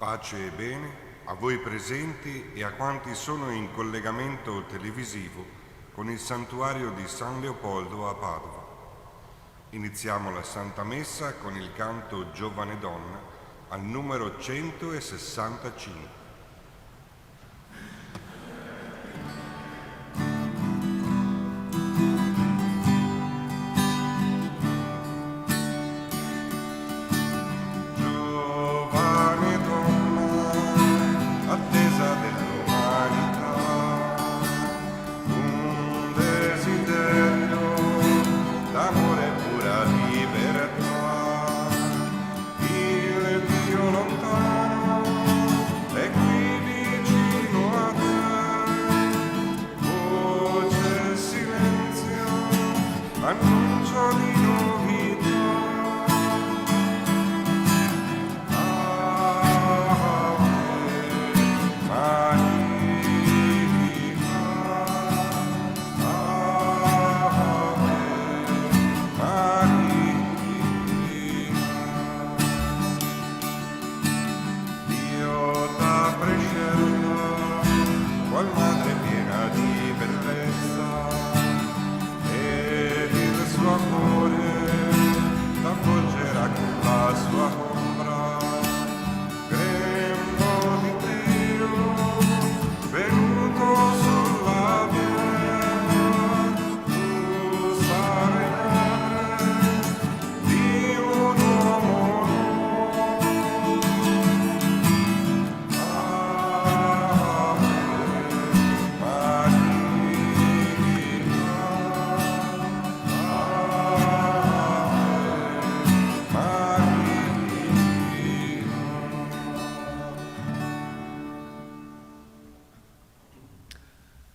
Pace e bene a voi presenti e a quanti sono in collegamento televisivo con il santuario di San Leopoldo a Padova. Iniziamo la Santa Messa con il canto Giovane Donna al numero 165.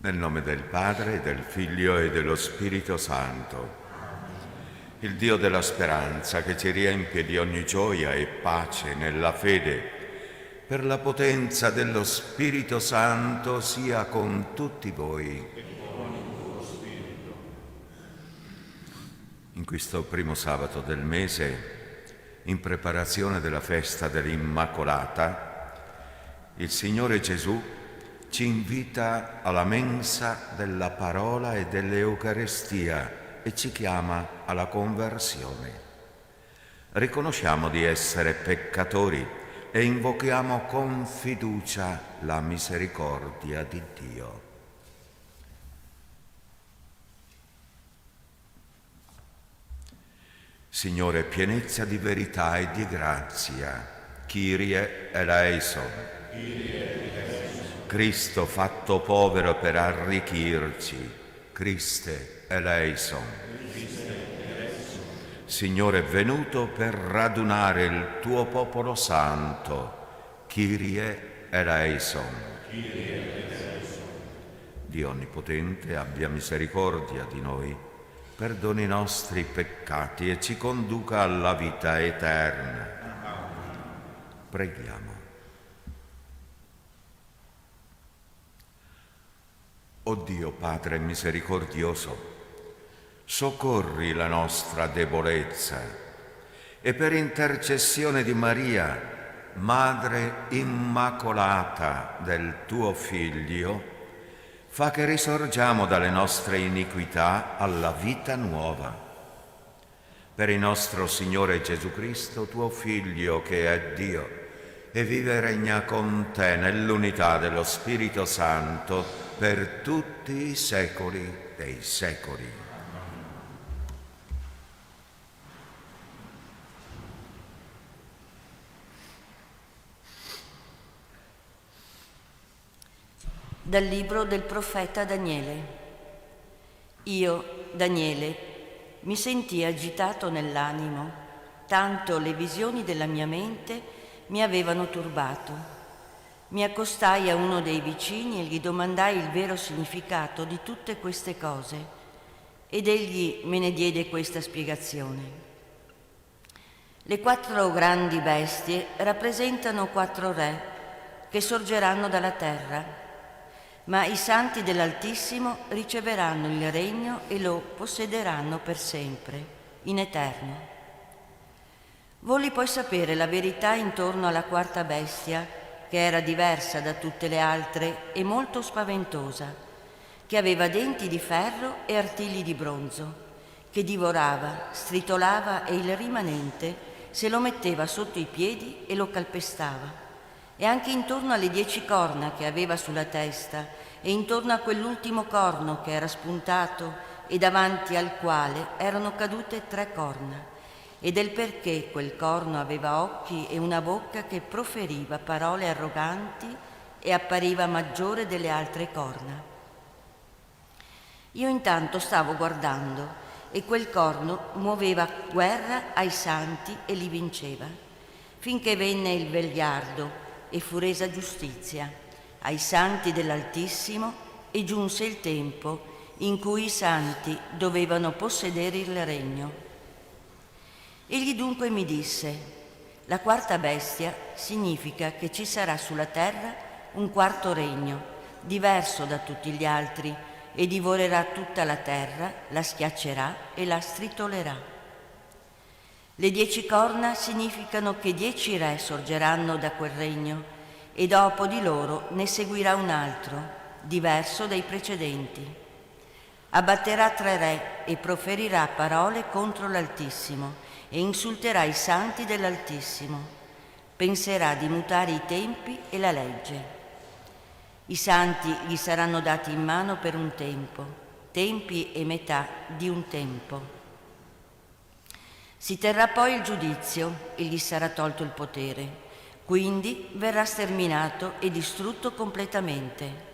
Nel nome del Padre, del Figlio e dello Spirito Santo. Il Dio della speranza che ci riempie di ogni gioia e pace nella fede, per la potenza dello Spirito Santo sia con tutti voi. In questo primo sabato del mese, in preparazione della festa dell'Immacolata, il Signore Gesù ci invita alla mensa della parola e dell'Eucarestia e ci chiama alla conversione. Riconosciamo di essere peccatori e invochiamo con fiducia la misericordia di Dio. Signore, pienezza di verità e di grazia, Kyrie eleison. Cristo fatto povero per arricchirci, Christe eleison. Signore venuto per radunare il tuo popolo santo, Kyrie eleison. Dio onnipotente abbia misericordia di noi, perdoni i nostri peccati e ci conduca alla vita eterna. Preghiamo. O Dio Padre misericordioso, soccorri la nostra debolezza e per intercessione di Maria, Madre Immacolata del tuo Figlio, fa che risorgiamo dalle nostre iniquità alla vita nuova. Per il nostro Signore Gesù Cristo, tuo Figlio, che è Dio, e vive e regna con te nell'unità dello Spirito Santo, per tutti i secoli dei secoli. Dal libro del profeta Daniele. Io, Daniele, mi sentii agitato nell'animo, tanto le visioni della mia mente mi avevano turbato. Mi accostai a uno dei vicini e gli domandai il vero significato di tutte queste cose, ed egli me ne diede questa spiegazione. Le 4 grandi bestie rappresentano 4 re che sorgeranno dalla terra, ma i santi dell'Altissimo riceveranno il regno e lo possederanno per sempre, in eterno. Volli poi sapere la verità intorno alla 4ª bestia che era diversa da tutte le altre e molto spaventosa, che aveva denti di ferro e artigli di bronzo, che divorava, stritolava e il rimanente se lo metteva sotto i piedi e lo calpestava. E anche intorno alle 10 corna che aveva sulla testa e intorno a quell'ultimo corno che era spuntato e davanti al quale erano cadute 3 corna, e del perché quel corno aveva occhi e una bocca che proferiva parole arroganti e appariva maggiore delle altre corna. Io intanto stavo guardando e quel corno muoveva guerra ai santi e li vinceva, finché venne il vegliardo e fu resa giustizia ai santi dell'Altissimo e giunse il tempo in cui i santi dovevano possedere il regno. Egli dunque mi disse: la quarta bestia significa che ci sarà sulla terra un quarto regno, diverso da tutti gli altri, e divorerà tutta la terra, la schiaccerà e la stritolerà. Le 10 corna significano che 10 re sorgeranno da quel regno, e dopo di loro ne seguirà un altro, diverso dai precedenti. Abbatterà 3 re e proferirà parole contro l'Altissimo e insulterà i santi dell'Altissimo. Penserà di mutare i tempi e la legge. I santi gli saranno dati in mano per un tempo, tempi e metà di un tempo. Si terrà poi il giudizio e gli sarà tolto il potere, quindi verrà sterminato e distrutto completamente.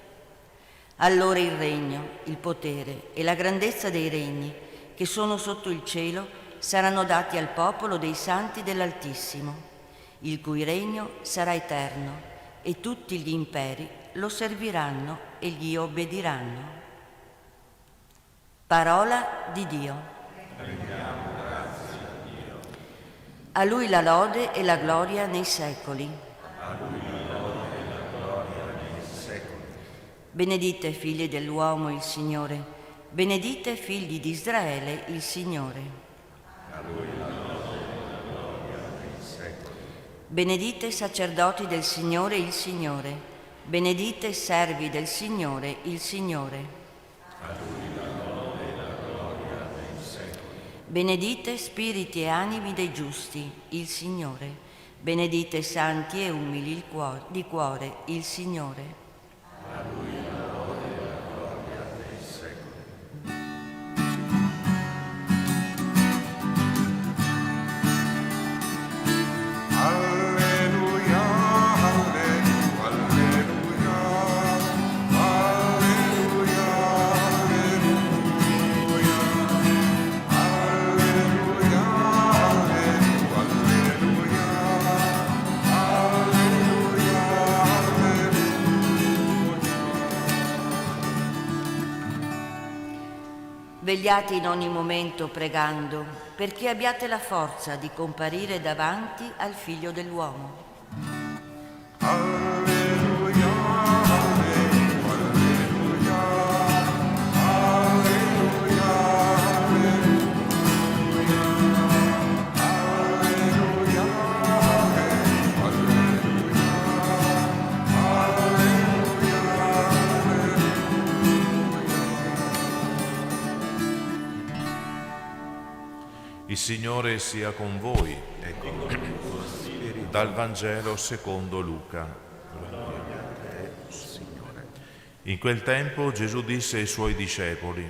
Allora il regno, il potere e la grandezza dei regni che sono sotto il cielo saranno dati al popolo dei santi dell'Altissimo, il cui regno sarà eterno, e tutti gli imperi lo serviranno e gli obbediranno. Parola di Dio. Rendiamo grazie a Dio. A Lui la lode e la gloria nei secoli. A Lui la lode e la gloria nei secoli. Benedite figlie dell'uomo il Signore, benedite figli di Israele il Signore. A Lui la lode e la gloria nei secoli. Benedite sacerdoti del Signore il Signore, benedite servi del Signore il Signore. A Lui la lode e la gloria nei secoli. Benedite spiriti e animi dei giusti il Signore, benedite santi e umili di cuore il Signore. A Lui la lode e la gloria nei secoli. Alleluia, alleluia, alleluia, alleluia, alleluia, alleluia, Vegliate in ogni momento pregando, perché abbiate la forza di comparire davanti al Figlio dell'uomo. alleluia, alleluia, alleluia, alleluia, alleluia, Il Signore sia con voi e con il tuo spirito. Dal Vangelo secondo Luca. Gloria a te, Signore. In quel tempo Gesù disse ai suoi discepoli: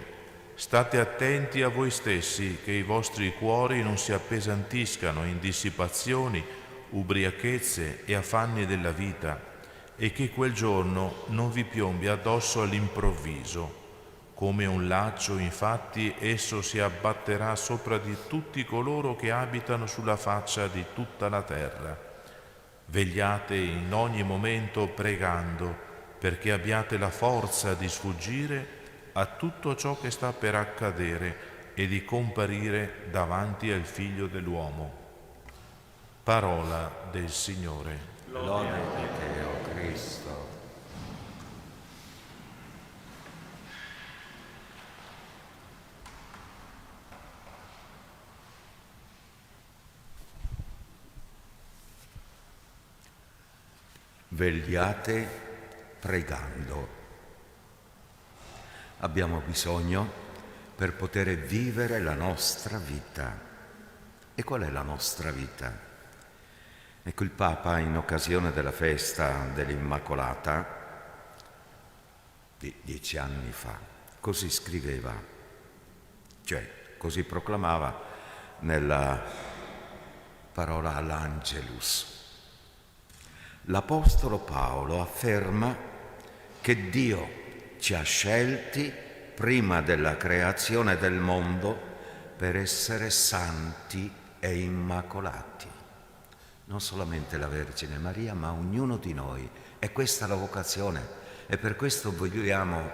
state attenti a voi stessi, che i vostri cuori non si appesantiscano in dissipazioni, ubriachezze e affanni della vita, e che quel giorno non vi piombi addosso all'improvviso. Come un laccio, infatti, esso si abbatterà sopra di tutti coloro che abitano sulla faccia di tutta la terra. Vegliate in ogni momento pregando, perché abbiate la forza di sfuggire a tutto ciò che sta per accadere e di comparire davanti al Figlio dell'uomo. Parola del Signore. Lode a te, o Cristo. vegliate pregando. Abbiamo bisogno per poter vivere la nostra vita. E qual è la nostra vita? Ecco, il Papa, in occasione della festa dell'Immacolata di 10 anni fa, così scriveva, cioè così proclamava nella parola all'Angelus. L'Apostolo Paolo afferma che Dio ci ha scelti prima della creazione del mondo per essere santi e immacolati. Non solamente la Vergine Maria, ma ognuno di noi. E questa è la vocazione. E per questo vogliamo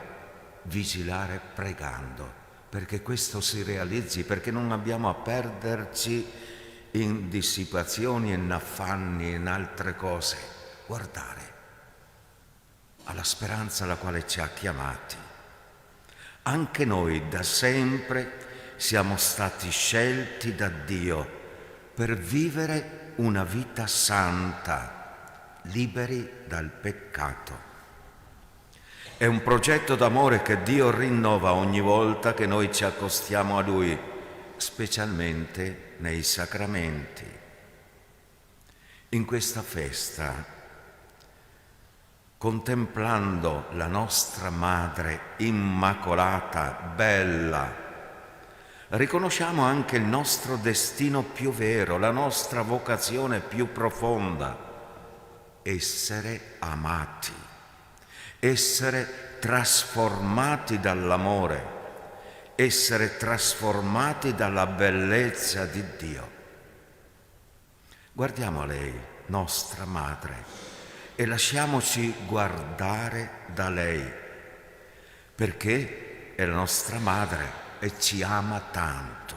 vigilare pregando, perché questo si realizzi, perché non abbiamo a perderci in dissipazioni, in affanni, in altre cose. Guardare alla speranza alla quale ci ha chiamati. Anche noi da sempre siamo stati scelti da Dio per vivere una vita santa, liberi dal peccato. È un progetto d'amore che Dio rinnova ogni volta che noi ci accostiamo a Lui, specialmente nei sacramenti. In questa festa, contemplando la nostra Madre immacolata, bella, riconosciamo anche il nostro destino più vero, la nostra vocazione più profonda: essere amati, essere trasformati dall'amore, essere trasformati dalla bellezza di Dio. Guardiamo a lei, nostra Madre, e lasciamoci guardare da lei, perché è la nostra Madre e ci ama tanto.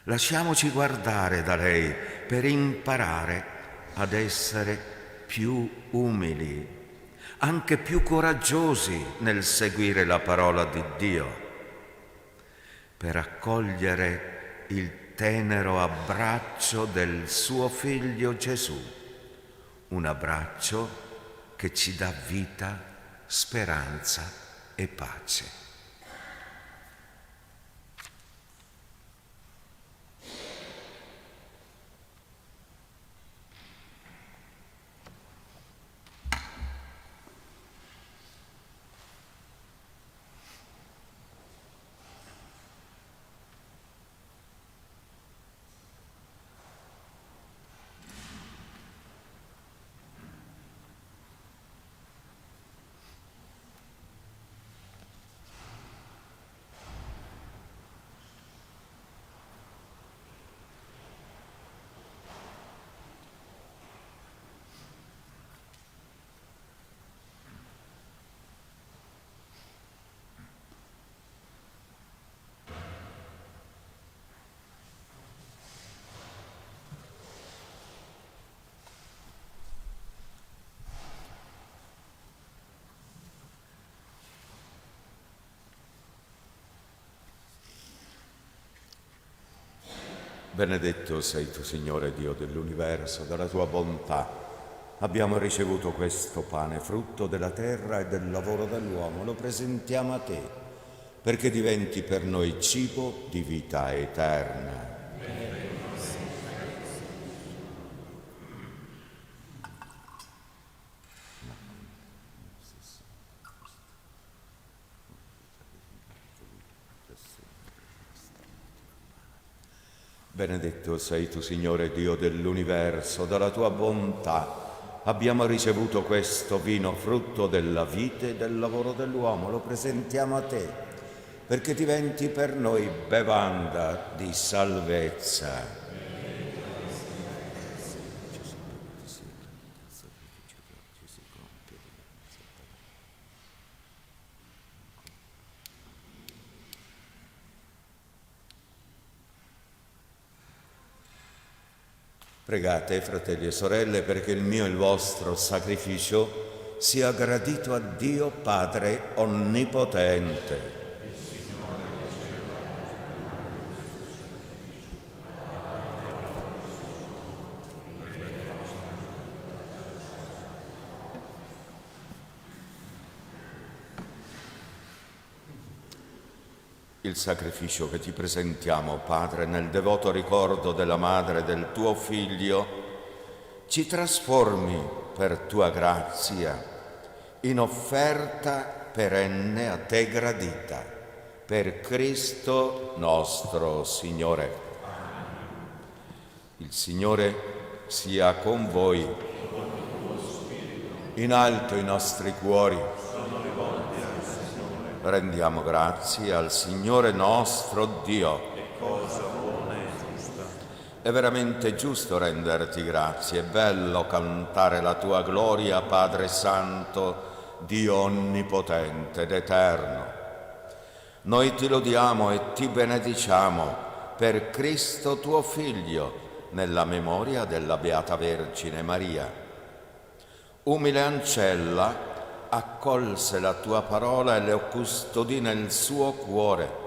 Lasciamoci guardare da lei per imparare ad essere più umili, anche più coraggiosi nel seguire la parola di Dio, per accogliere il tenero abbraccio del suo Figlio Gesù, un abbraccio che ci dà vita, speranza e pace. Benedetto sei tu, Signore Dio dell'universo, dalla tua bontà abbiamo ricevuto questo pane, frutto della terra e del lavoro dell'uomo. Lo presentiamo a te, perché diventi per noi cibo di vita eterna. Benedetto sei tu, Signore Dio dell'universo, dalla tua bontà abbiamo ricevuto questo vino, frutto della vite e del lavoro dell'uomo. Lo presentiamo a te, perché diventi per noi bevanda di salvezza. Pregate, fratelli e sorelle, perché il mio e il vostro sacrificio sia gradito a Dio Padre Onnipotente. Il sacrificio che ti presentiamo, Padre, nel devoto ricordo della madre del tuo Figlio, ci trasformi per tua grazia in offerta perenne a te gradita, per Cristo nostro Signore. Il Signore sia con voi. In alto i nostri cuori. Rendiamo grazie al Signore nostro Dio. È cosa buona e giusta. È veramente giusto renderti grazie, è bello cantare la tua gloria, Padre Santo, Dio onnipotente ed eterno. Noi ti lodiamo e ti benediciamo per Cristo tuo Figlio, nella memoria della Beata Vergine Maria. Umile ancella, accolse la tua parola e lo custodì nel suo cuore.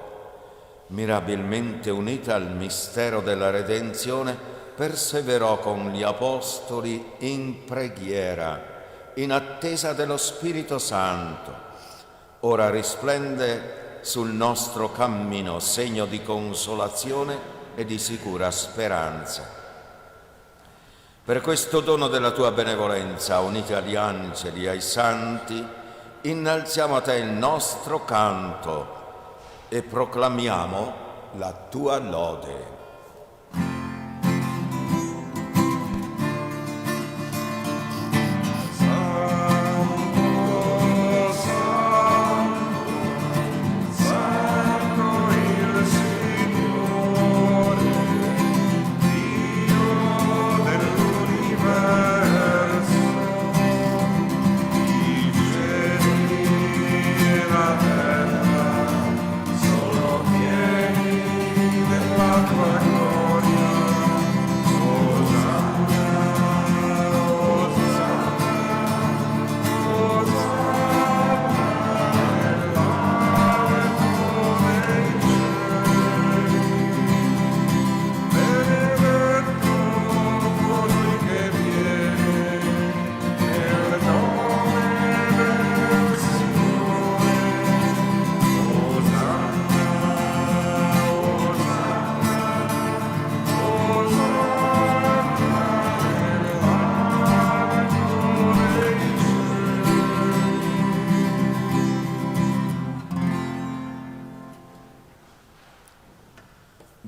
Mirabilmente unita al mistero della redenzione, perseverò con gli apostoli in preghiera, in attesa dello Spirito Santo. Ora risplende sul nostro cammino segno di consolazione e di sicura speranza. Per questo dono della tua benevolenza, uniti agli angeli e ai santi, innalziamo a te il nostro canto e proclamiamo la tua lode.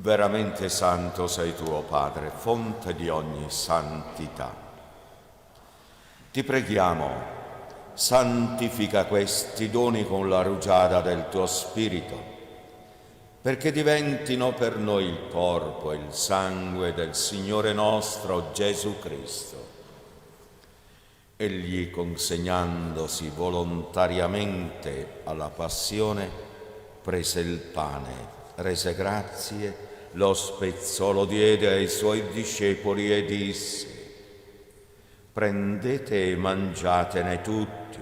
Veramente santo sei tu, o Padre, fonte di ogni santità. Ti preghiamo, santifica questi doni con la rugiada del tuo Spirito, perché diventino per noi il corpo e il sangue del Signore nostro Gesù Cristo. Egli, consegnandosi volontariamente alla passione, prese il pane, rese grazie, lo spezzò, lo diede ai suoi discepoli e disse: prendete e mangiatene tutti.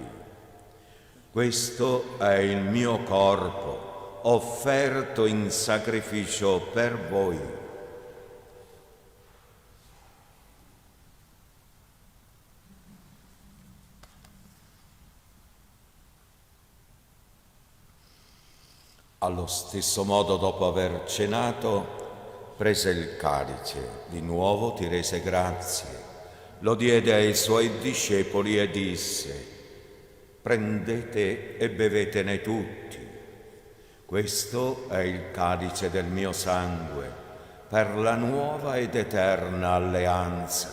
Questo è il mio corpo, offerto in sacrificio per voi. Allo stesso modo, dopo aver cenato, prese il calice, di nuovo ti rese grazie, lo diede ai suoi discepoli e disse: prendete e bevetene tutti. Questo è il calice del mio sangue, per la nuova ed eterna alleanza,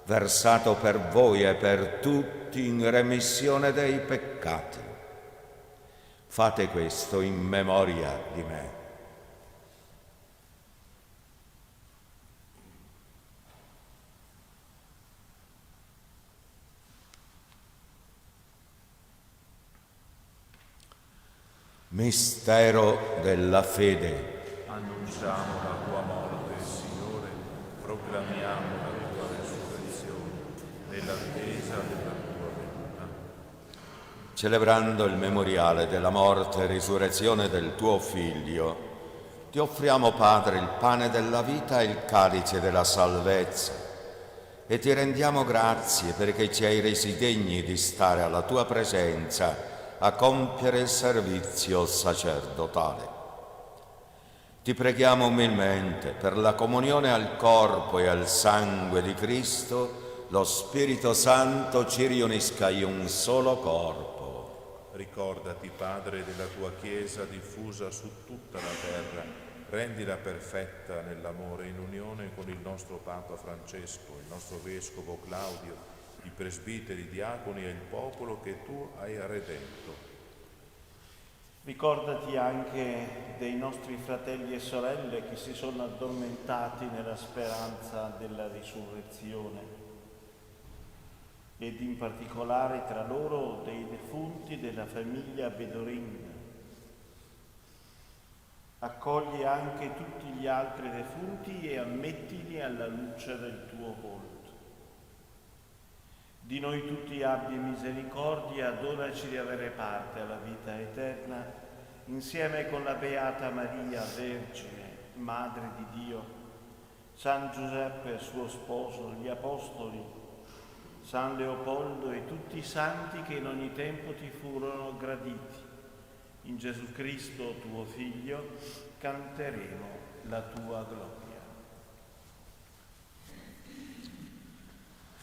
versato per voi e per tutti in remissione dei peccati. Fate questo in memoria di me. Mistero della fede. Annunciamo la tua morte, Signore, proclamiamo la tua resurrezione, nell'attesa della tua venuta. Celebrando il memoriale della morte e risurrezione del tuo Figlio, ti offriamo, Padre, il pane della vita e il calice della salvezza, e ti rendiamo grazie perché ci hai resi degni di stare alla tua presenza a compiere il servizio sacerdotale. Ti preghiamo umilmente per la comunione al corpo e al sangue di Cristo, lo Spirito Santo ci riunisca in un solo corpo. Ricordati, Padre, della tua Chiesa diffusa su tutta la terra, rendila perfetta nell'amore in unione con il nostro Papa Francesco, il nostro Vescovo Claudio, i presbiteri, i diaconi e il popolo che tu hai redento. Ricordati anche dei nostri fratelli e sorelle che si sono addormentati nella speranza della risurrezione ed in particolare tra loro dei defunti della famiglia Bedorin. Accogli anche tutti gli altri defunti e ammettili alla luce del tuo volto. Di noi tutti abbi misericordia, donaci di avere parte alla vita eterna, insieme con la Beata Maria, Vergine, Madre di Dio, San Giuseppe, suo sposo, gli Apostoli, San Leopoldo e tutti i santi che in ogni tempo ti furono graditi. In Gesù Cristo, tuo Figlio, canteremo la tua gloria.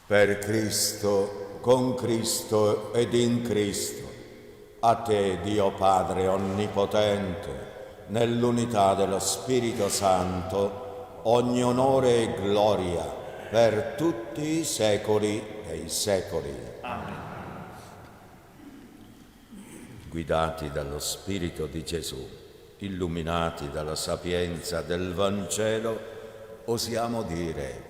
Per Cristo, con Cristo ed in Cristo, a te, Dio Padre Onnipotente, nell'unità dello Spirito Santo, ogni onore e gloria per tutti i secoli dei secoli. Amen. Guidati dallo Spirito di Gesù, illuminati dalla sapienza del Vangelo, osiamo dire: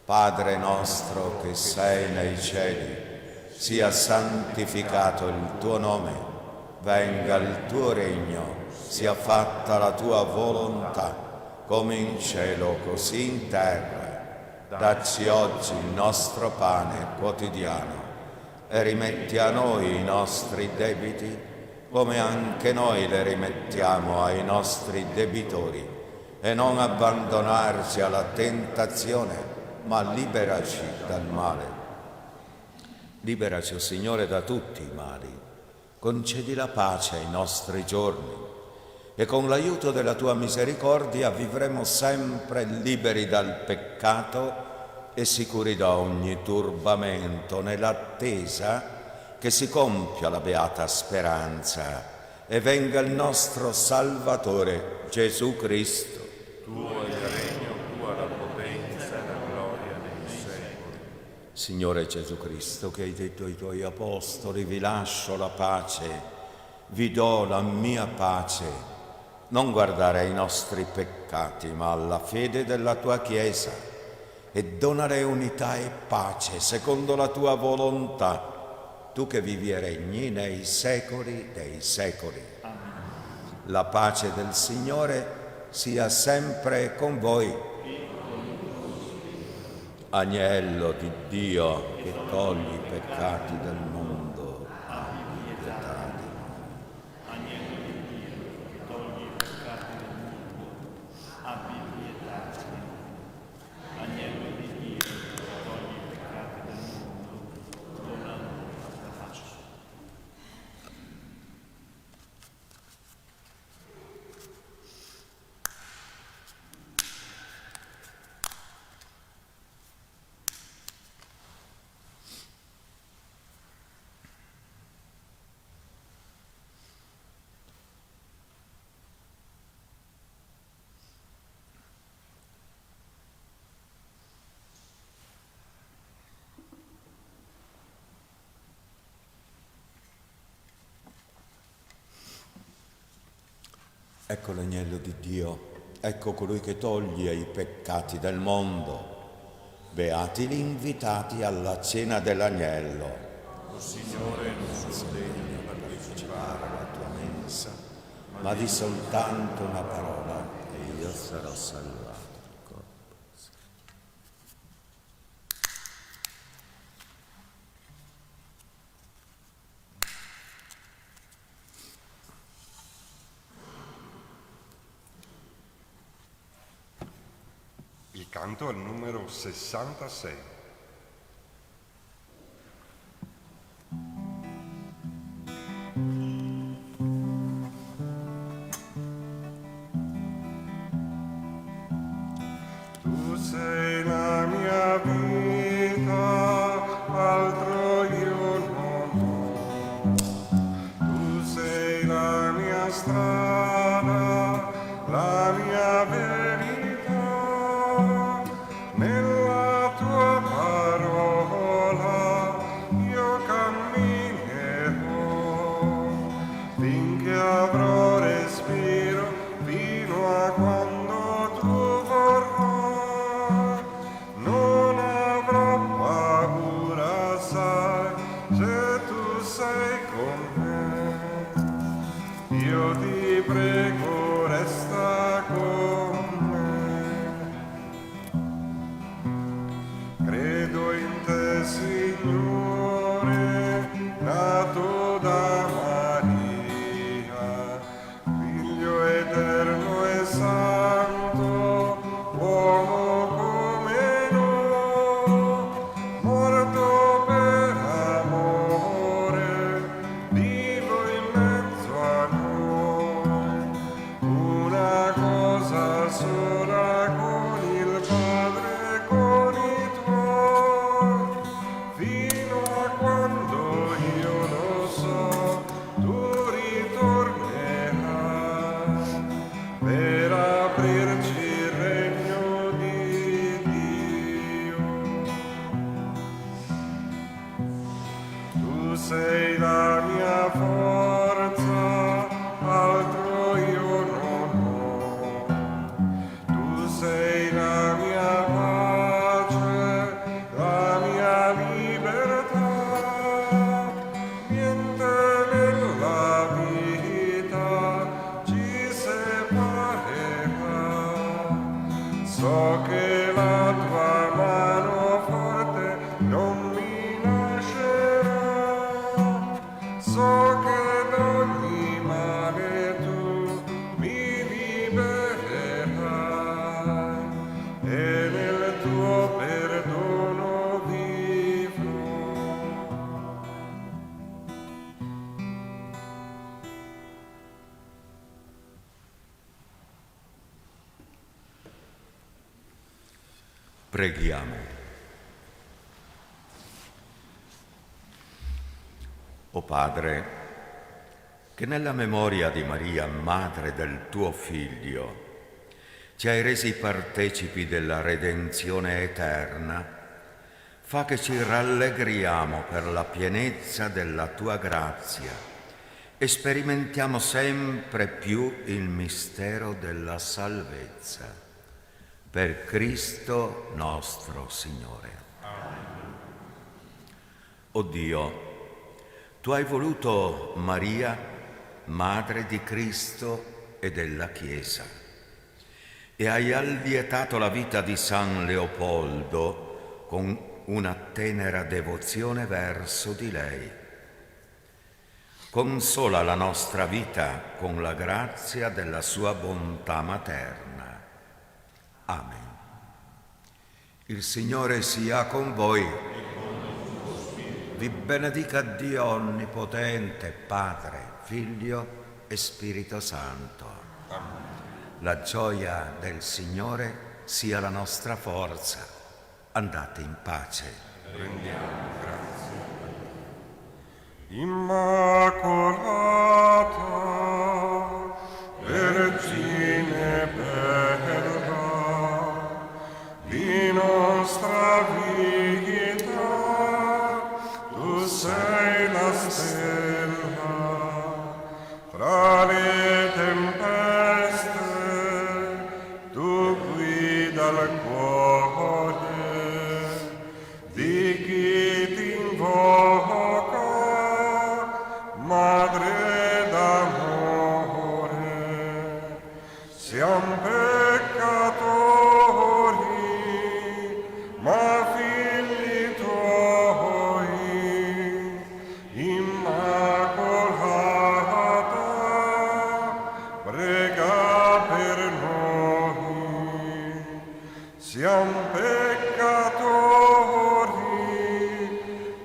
Padre nostro che sei nei cieli, sia santificato il tuo nome, venga il tuo regno, sia fatta la tua volontà, come in cielo così in terra. Dacci oggi il nostro pane quotidiano e rimetti a noi i nostri debiti, come anche noi le rimettiamo ai nostri debitori, e non abbandonarci alla tentazione, ma liberaci dal male. Liberaci, o Signore, da tutti i mali. Concedi la pace ai nostri giorni e con l'aiuto della tua misericordia vivremo sempre liberi dal peccato e sicuri da ogni turbamento, nell'attesa che si compia la beata speranza e venga il nostro Salvatore Gesù Cristo. Tuo è il regno, tua la potenza e la gloria nei secoli. Signore Gesù Cristo, che hai detto ai tuoi apostoli: vi lascio la pace, vi do la mia pace. Non guardare ai nostri peccati, ma alla fede della tua Chiesa, e donare unità e pace secondo la tua volontà, tu che vivi e regni nei secoli dei secoli. Amen. La pace del Signore sia sempre con voi. Agnello di Dio che togli i peccati del mondo, abbi pietà di noi. Agnello di Dio che togli i peccati del mondo, abbi pietà di noi. Agnello di Dio che togli i peccati del mondo, dona loro la pace. Ecco l'agnello di Dio, ecco colui che toglie i peccati del mondo. Beati gli invitati alla cena dell'agnello. O Signore, non sono degno di partecipare alla tua mensa, ma di soltanto una parola e io sarò salvato. Il canto al numero 66. sei la mia vita, altro io non ho. Tu sei la mia strada, la mia verità, nella tua parola io camminerò, finché avrò respiro, fino a quando tu vorrai. Non avrò paura, sai, se tu sei con me. Io ti prego, resta con me. Credo in te, Signore, nato da Maria, Figlio eterno e santo, uomo come noi, morto per amore, vivo in mezzo a noi. Una cosa sola con il Padre e con i tuoi, fino a quando io lo so, tu ritornerai per aprirci il regno di Dio. Tu sei la mia forza, altro io non ho. Tu sei la mia pace, la mia libertà. Niente nella vita ci separerà. So che la tua mano forte non mi lascerà. So che d'ogni male tu mi libererai e nel tuo perdono vivrò. Preghiamo. O Padre, che nella memoria di Maria, madre del tuo Figlio, ci hai resi partecipi della redenzione eterna, fa che ci rallegriamo per la pienezza della tua grazia e sperimentiamo sempre più il mistero della salvezza. Per Cristo nostro Signore. O Dio, tu hai voluto Maria, madre di Cristo e della Chiesa, e hai allietato la vita di San Leopoldo con una tenera devozione verso di lei. Consola la nostra vita con la grazia della sua bontà materna. Amen. Il Signore sia con voi. Vi benedica Dio Onnipotente, Padre, Figlio e Spirito Santo. La gioia del Signore sia la nostra forza. Andate in pace. Rendiamo grazie. Immacolata, Vergine bella, di nostra vita, tu sei la stella, tra le tempeste, tu guida il cuore di chi ti invoca, Madre d'amore. Siamo peccatori, ma figli tuoi, Immacolata, prega per noi. Siamo peccatori,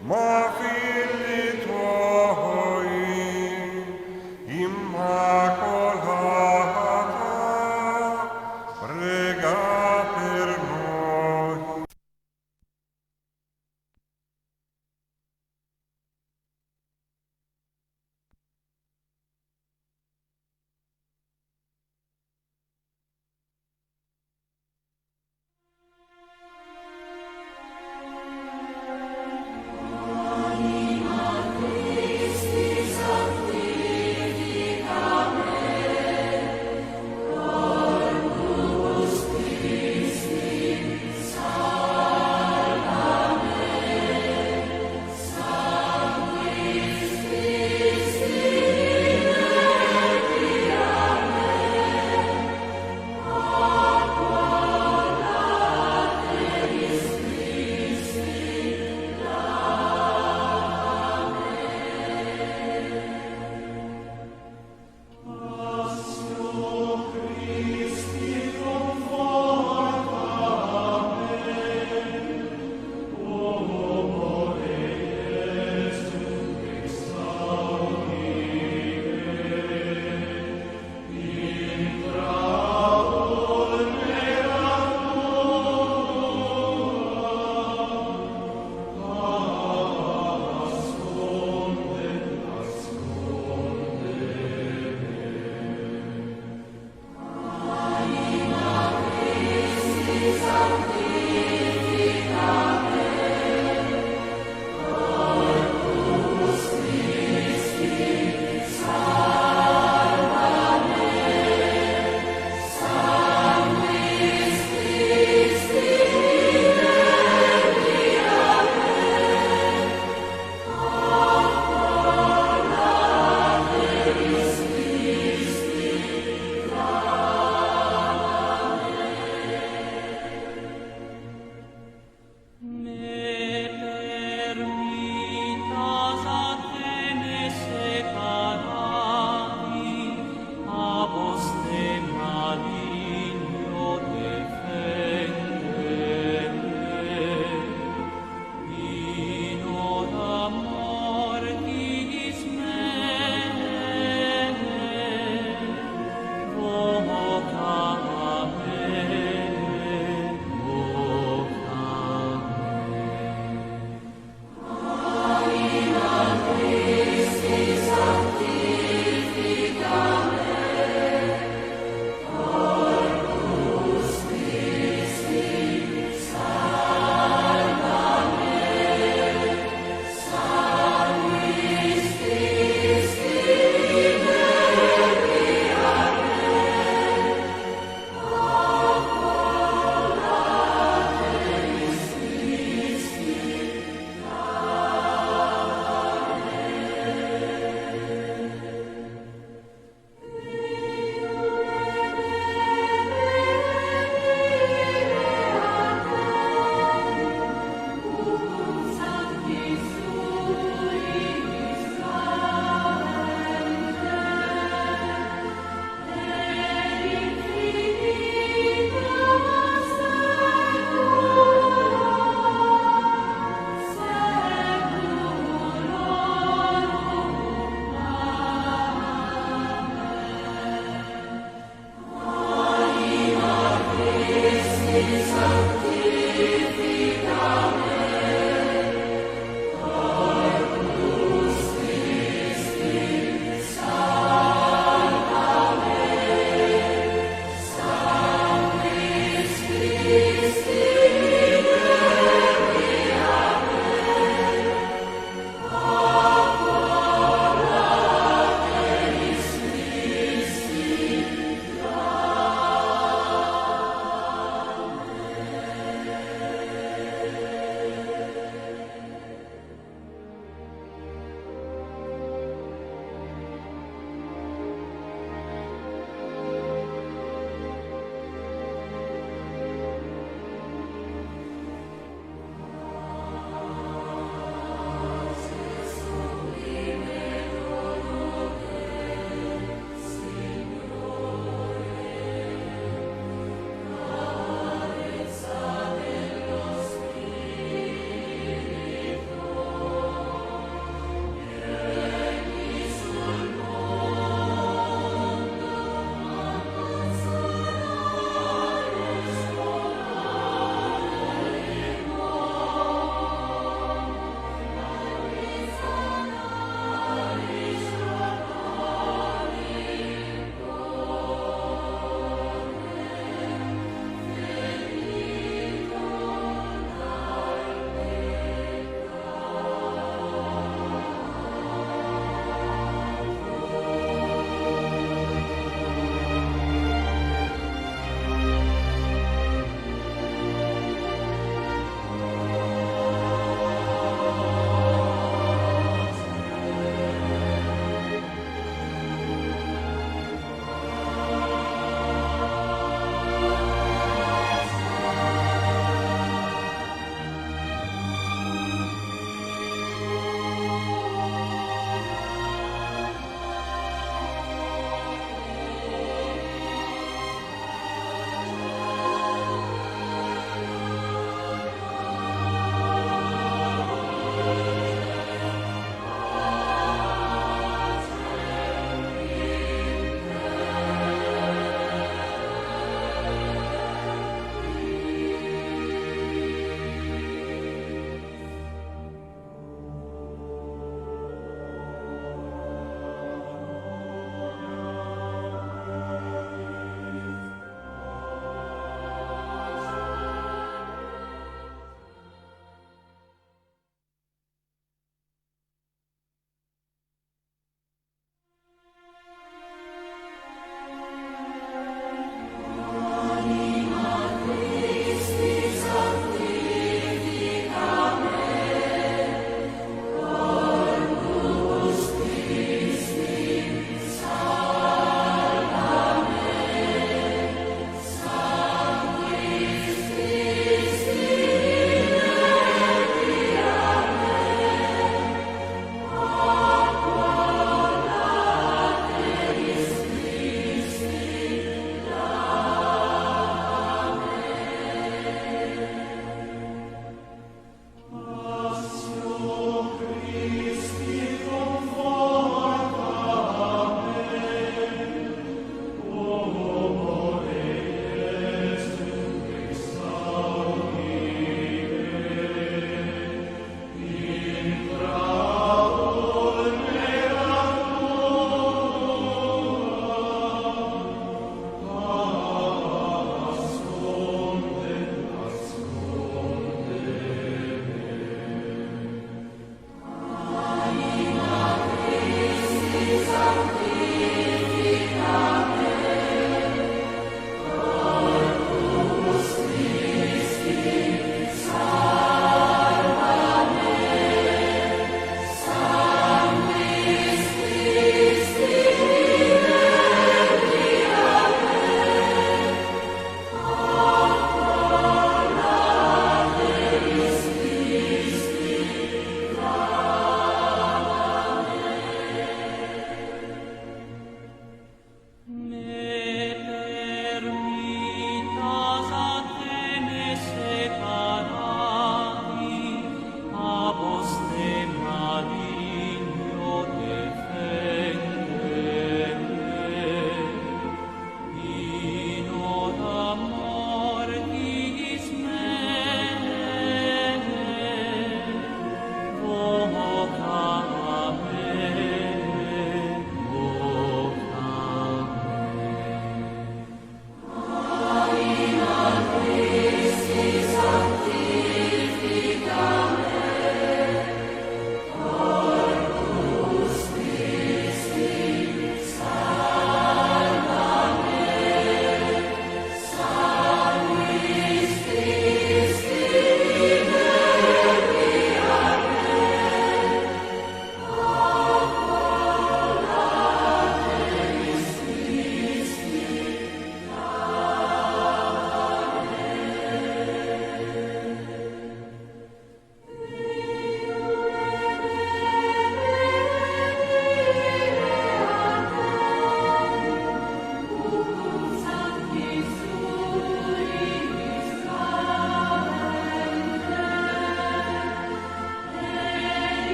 ma figli tuoi, Immacolata, prega per noi. sanctificame